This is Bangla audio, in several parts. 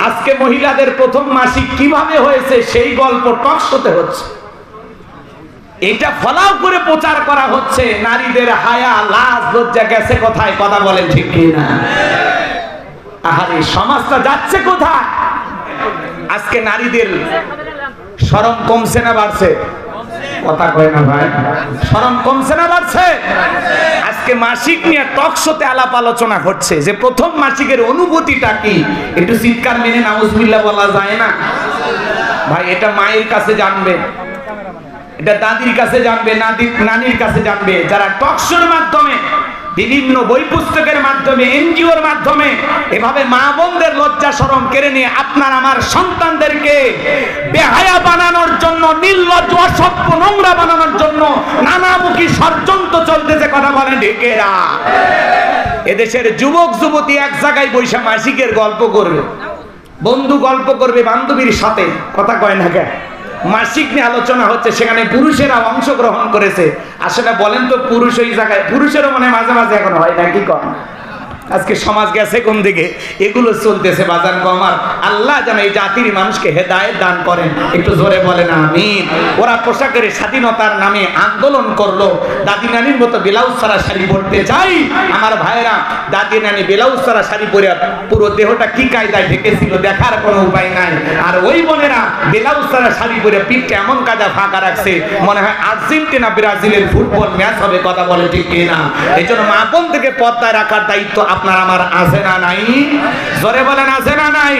আজকে মহিলাদের প্রথম মাসিক কিভাবে হয়েছে সেই গল্প টক শোতে হচ্ছে, এটা ফলাও করে প্রচার করা হচ্ছে। নারীদের হায়া লাজ লজ্জা গেছে কোথায়? কথা বলেন ঠিক কিনা? আহারে সমাজটা যাচ্ছে কোথায়? আজকে নারীদের শরম কমছে না বাড়ছে? কথা কয় না ভাই, শরম কমছে না বাড়ছে? আজকে মাসিক নিয়ে টক শোতে আলাপ আলোচনা হচ্ছে যে প্রথম মাসিকের অনুভূতিটা কি। একটু চিৎকার মেনে নাউজুবিল্লাহ বলা যায় না ভাই? এটা মায়ের কাছে জানবে, এটা দাদির কাছে জানবে, নানির কাছে জানবে, যারা টক শোর মাধ্যমে, বিভিন্ন বই পুস্তকের মাধ্যমে, এনজিওর মাধ্যমে এভাবে মা বোনদের লজ্জা শরম কেড়ে নিয়ে আপনার আমার সন্তানদেরকে বেহায়া বানানোর জন্য, নির্লজ্জ অসভ্য নোংরা বানানোর জন্য নানামুখী ষড়যন্ত্র চলতেছে। কথা বলেন ঢেকেরা? এদেশের যুবক যুবতী এক জায়গায় বৈশা মাসিকের গল্প করবে, বন্ধু গল্প করবে বান্ধবীর সাথে। কথা কয় না কেন? মাসিক নিয়ে আলোচনা হচ্ছে, সেখানে পুরুষেরা অংশগ্রহণ করেছে। আসলে বলেন তো, পুরুষ ওই জায়গায়, পুরুষেরও মনে মাঝে মাঝে এখন হয় না কি কম? আজকে সমাজ গেছে কোন দিকে? এগুলো চলতেছে বাজান গো আমার। আল্লাহ যেন এই জাতির মানুষকে হেদায়েত দান করেন। একটু জোরে বলেন আমিন। ওরা পোশাকের স্বাধীনতার নামে আন্দোলন করলো, দাদি নানির মতো ব্লাউজ ছাড়া শাড়ি পরতে চাই। আমার ভাইরা, দাদি নানি ব্লাউজ ছাড়া শাড়ি পরে পুরো দেহটা কি কায়দায় ঢেকেছিল দেখার কোনো উপায় নাই। আর ওই বোনেরা ব্লাউজ ছাড়া শাড়ি পরে পিঠটা এমন কাজা ফাঁকা রাখছে, মনে হয় আর্জেন্টিনা ব্রাজিলের ফুটবল ম্যাচ হবে। কথা বলে ঠিক কিনা? এই জন্য মা বোন থেকে পর্দায় রাখার দায়িত্ব আপনার আমার আছে না নাই? জোরে বলেন আছে না নাই?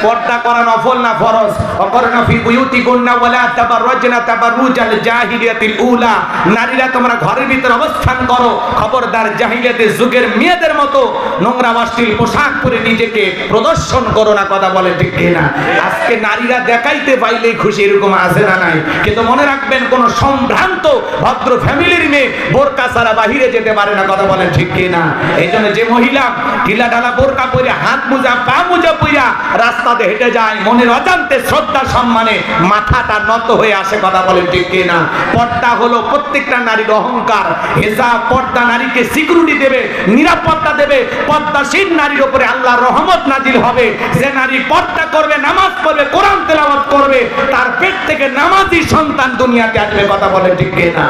পর্দা করা নফল না ফরজ? অকরনা ফি বুয়ুতিকুন্না ওয়ালা তাবাররাজনা তাবাররুজাল জাহিলিয়াতিল উলা। নারীরা তোমরা ঘরের ভিতর অবস্থান করো, খবরদার জাহিলিয়াতের যুগের মেয়েদের মতো নোংরা অশ্লীল পোশাক পরে নিজেকে প্রদর্শন করো না। কথা বলে ঠিক কিনা? আজকে নারীরা দেখাইতে পাইলেই খুশি, এরকম আছে না নাই? কিন্তু মনে রাখবেন, কোন সম্ভ্রান্ত ভদ্র ফ্যামিলির মেয়ে বোরকা ছাড়া বাহিরে যেতে পারে না। কথা বলেন ঠিক কিনা? এই জন্য যে মহিলা ঢিলা ঢালা বোরকা পরে, হাত মোজা পা মোজা পইরা রাস্তাতে হেঁটে যায়, মনের অজান্তে শ্রদ্ধা সম্মানে মাথাটা নত হয়ে আসে। কথা বলেন ঠিক কিনা? পর্দা হলো প্রত্যেকটা নারীর অহংকার। হিজাব, পর্দা নারীকে সিকিউরিটি দেবে, নিরাপত্তা দেবে। পর্দাশীল নারীর উপরে আল্লাহর রহমত নাজিল হবে। যে নারী পর্দা করবে, নামাজ পড়বে, কোরআন তেলাওয়াত করবে, তার পেট থেকে নামাজি সন্তান দুনিয়াতে আসবে। কথা বলেন ঠিক কিনা?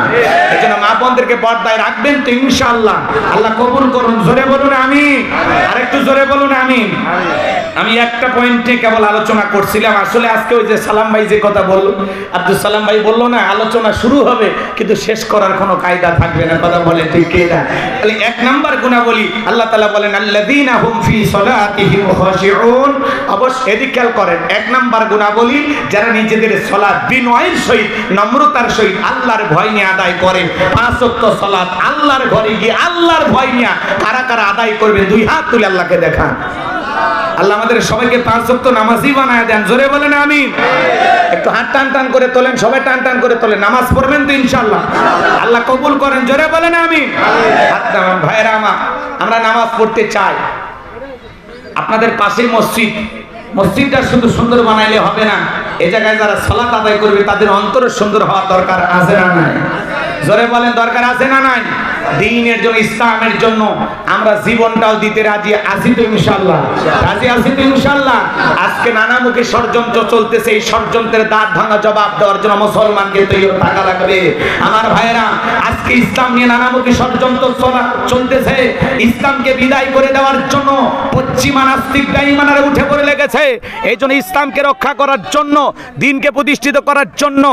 এজন্য মা বোনদেরকে পর্দায় রাখবেন তো ইনশাআল্লাহ। আল্লাহ কবুল করুন। জোরে বলুন আমিন। আরেকটু জোরে বলুন আমিন। আমি একটা পয়েন্টে কেবল আলোচনা করছিলাম। আসলে আজকে ওই যে সালাম ভাই যে কথা বলল, আব্দুল সালাম ভাই বললো না, আলোচনা শুরু হবে কিন্তু শেষ করার কোনো কায়দা থাকবে না। কথা বলে ঠিক কিনা? তাহলে এক নাম্বার গুণাবলী আল্লাহ তাআলা বলেন আল্লাযীনা হুম ফি সালাতিহিম খাশিউন। অবশ্যই এদিকে খেয়াল করেন, এক নাম্বার গুণাবলী যারা নিজেদের সালাত বিনয়ের সহিত, নম্রতার সহিত আল্লাহর ভয় নিয়ে আদায় করে। 5 ওয়াক্ত সালাত আল্লাহর ঘরে গিয়ে আল্লাহর ভয় নিয়ে কারা কারা আদায় করবে? দুই হাত তুলে আল্লাহকে দেখান। আল্লাহ আমাদের সবাইকে 5 ওয়াক্ত নামাজি বানায় দেন। জোরে বলেন আমিন। একটু হাত টান টান করে তোলেন, সবাই টান টান করে তোলেন। নামাজ পড়বেন তো ইনশাআল্লাহ? আল্লাহ কবুল করেন। জোরে বলেন আমিন। হাত নামান ভাইরা আমার, আমরা নামাজ পড়তে চাই। আপনাদের পাশে মসজিদ, মসজিদটা শুধু সুন্দর বানাইলে হবে না, এই জায়গায় যারা সালাত আদায় করবে তাদের অন্তর সুন্দর হওয়ার দরকার আছে না নাই? জোরে বলেন দরকার আছে না নাই? দ্বীনের জন্য, ইসলামের জন্য আমরা জীবনটাও দিতে রাজি আছি তো ইনশাআল্লাহ? রাজি আছি তো ইনশাআল্লাহ? আজকে নানামুখী ষড়যন্ত্র চলতেছে, এই ষড়যন্ত্রের দাঁত ভাঙা জবাব দেওয়ার জন্য মুসলমানকে তৈরি থাকা লাগবে। আমার ভাইয়েরা, আজকে ইসলাম নিয়ে নানামুখী ষড়যন্ত্র চলতেছে। ইসলামকে বিদায় করে দেওয়ার জন্য পশ্চিমা নাস্তিক বেঈমানরা উঠে পড়ে লেগেছে। এই জন্য ইসলামকে রক্ষা করার জন্য, দ্বীনকে প্রতিষ্ঠিত করার জন্য